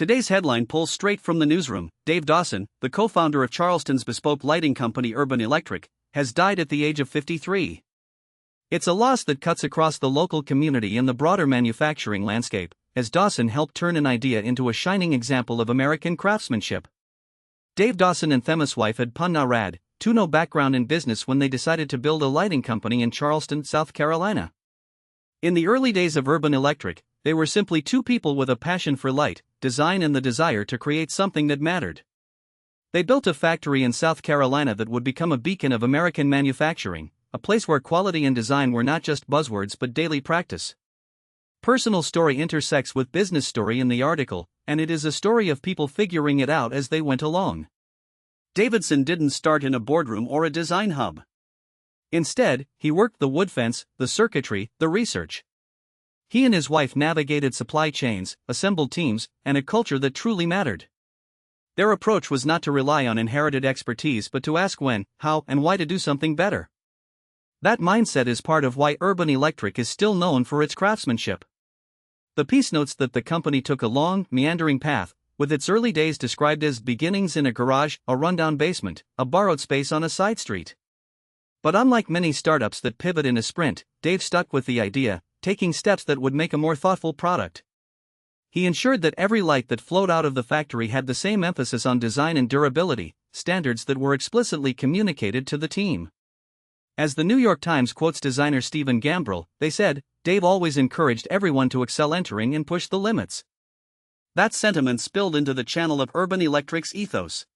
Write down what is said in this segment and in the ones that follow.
Today's headline pulls straight from the newsroom. Dave Dawson, the co-founder of Charleston's bespoke lighting company Urban Electric, has died at the age of 53. It's a loss that cuts across the local community and the broader manufacturing landscape, as Dawson helped turn an idea into a shining example of American craftsmanship. Dave Dawson and Themis' wife had punna rad, to no background in business when they decided to build a lighting company in Charleston, South Carolina. In the early days of Urban Electric, they were simply two people with a passion for light, design and the desire to create something that mattered. They built a factory in South Carolina that would become a beacon of American manufacturing, a place where quality and design were not just buzzwords but daily practice. Personal story intersects with business story in the article, and it is a story of people figuring it out as they went along. Davidson didn't start in a boardroom or a design hub. Instead, he worked the wood fence, the circuitry, the research. He and his wife navigated supply chains, assembled teams, and a culture that truly mattered. Their approach was not to rely on inherited expertise but to ask when, how, and why to do something better. That mindset is part of why Urban Electric is still known for its craftsmanship. The piece notes that the company took a long, meandering path, with its early days described as beginnings in a garage, a rundown basement, a borrowed space on a side street. But unlike many startups that pivot in a sprint, Dave stuck with the idea, taking steps that would make a more thoughtful product. He ensured that every light that flowed out of the factory had the same emphasis on design and durability, standards that were explicitly communicated to the team. As the New York Times quotes designer Stephen Gambrell, they said, "Dave always encouraged everyone to excel, entering and push the limits." That sentiment spilled into the channel of Urban Electric's ethos.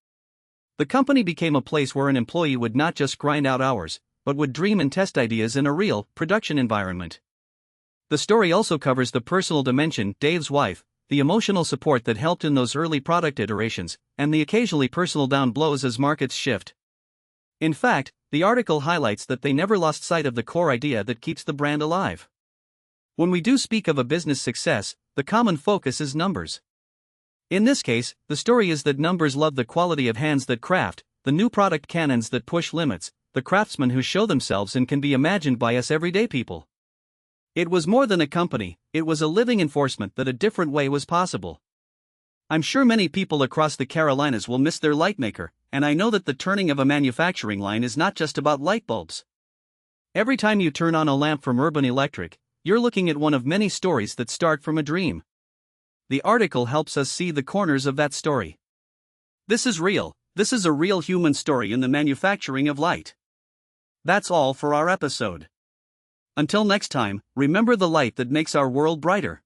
The company became a place where an employee would not just grind out hours, but would dream and test ideas in a real, production environment. The story also covers the personal dimension, Dave's wife, the emotional support that helped in those early product iterations, and the occasionally personal down blows as markets shift. In fact, the article highlights that they never lost sight of the core idea that keeps the brand alive. When we do speak of a business success, the common focus is numbers. In this case, the story is that numbers love the quality of hands that craft, the new product cannons that push limits, the craftsmen who show themselves and can be imagined by us everyday people. It was more than a company, it was a living enforcement that a different way was possible. I'm sure many people across the Carolinas will miss their lightmaker, and I know that the turning of a manufacturing line is not just about light bulbs. Every time you turn on a lamp from Urban Electric, you're looking at one of many stories that start from a dream. The article helps us see the corners of that story. This is real, this is a real human story in the manufacturing of light. That's all for our episode. Until next time, remember the light that makes our world brighter.